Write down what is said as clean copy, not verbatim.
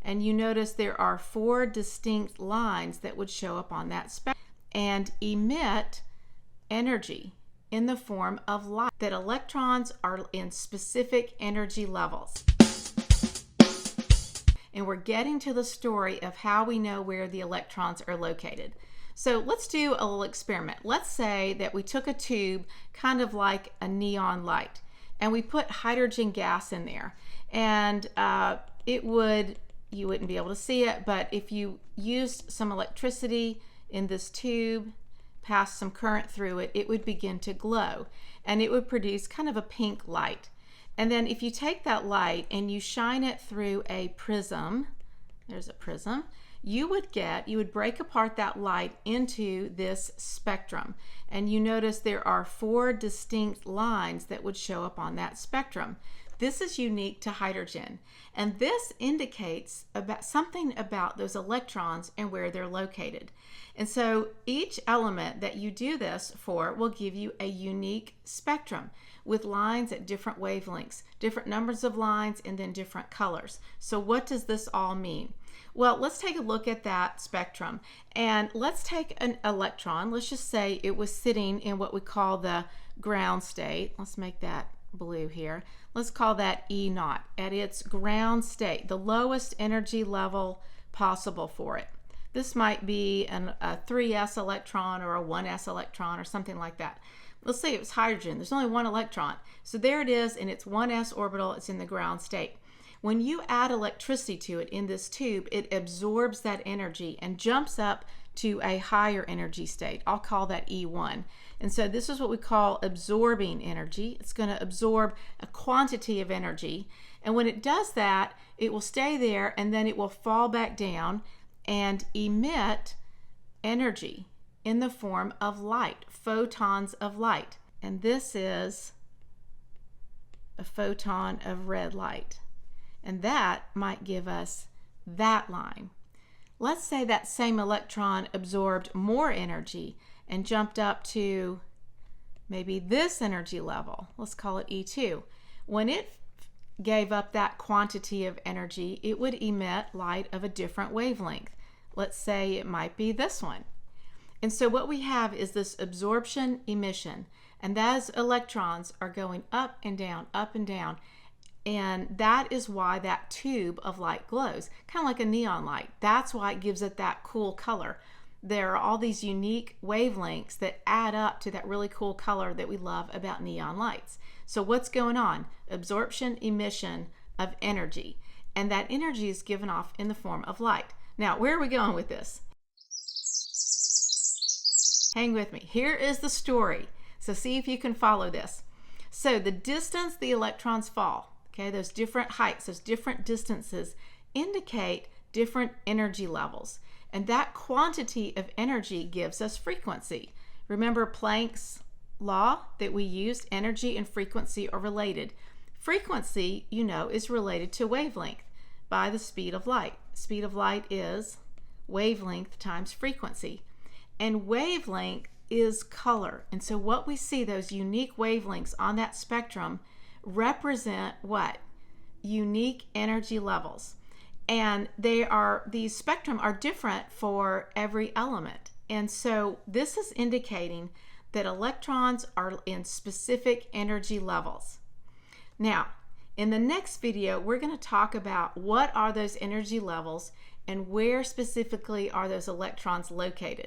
And you notice there are 4 distinct lines that would show up on that spectrum and emit energy in the form of light, that electrons are in specific energy levels. And we're getting to the story of how we know where the electrons are located. So let's do a little experiment. Let's say that we took a tube kind of like a neon light and we put hydrogen gas in there, and you wouldn't be able to see it, but if you used some electricity in this tube, passed some current through it, it would begin to glow and it would produce kind of a pink light. And then if you take that light and you shine it through a prism, there's a prism, you would break apart that light into this spectrum. And you notice there are 4 distinct lines that would show up on that spectrum. This is unique to hydrogen, and this indicates something about those electrons and where they're located. And so each element that you do this for will give you a unique spectrum with lines at different wavelengths, different numbers of lines, and then different colors. So what does this all mean? Well, let's take a look at that spectrum, and let's take an electron. Let's just say it was sitting in what we call the ground state. Let's make that blue here. Let's call that E0 at its ground state, the lowest energy level possible for it. This might be a 3s electron or a 1s electron or something like that. Let's say it was hydrogen. There's only 1 electron. So there it is in its 1s orbital. It's in the ground state. When you add electricity to it in this tube, it absorbs that energy and jumps up to a higher energy state. I'll call that E1. And so this is what we call absorbing energy. It's going to absorb a quantity of energy. And when it does that, it will stay there and then it will fall back down and emit energy in the form of light, photons of light. And this is a photon of red light. And that might give us that line. Let's say that same electron absorbed more energy and jumped up to maybe this energy level. Let's call it E2. When it gave up that quantity of energy, it would emit light of a different wavelength. Let's say it might be this one. And so what we have is this absorption emission, and those electrons are going up and down, up and down. And that is why that tube of light glows, kind of like a neon light. That's why it gives it that cool color. There are all these unique wavelengths that add up to that really cool color that we love about neon lights. So what's going on? Absorption, emission of energy. And that energy is given off in the form of light. Now, where are we going with this? Hang with me. Here is the story. So see if you can follow this. So the distance the electrons fall, okay, those different heights, those different distances indicate different energy levels. And that quantity of energy gives us frequency. Remember Planck's law that we used? Energy and frequency are related. Frequency, you know, is related to wavelength by the speed of light. Speed of light is wavelength times frequency. And wavelength is color. And so what we see, those unique wavelengths on that spectrum, represent what? Unique energy levels. And these spectrum are different for every element. And so this is indicating that electrons are in specific energy levels. Now, in the next video, we're going to talk about what are those energy levels and where specifically are those electrons located.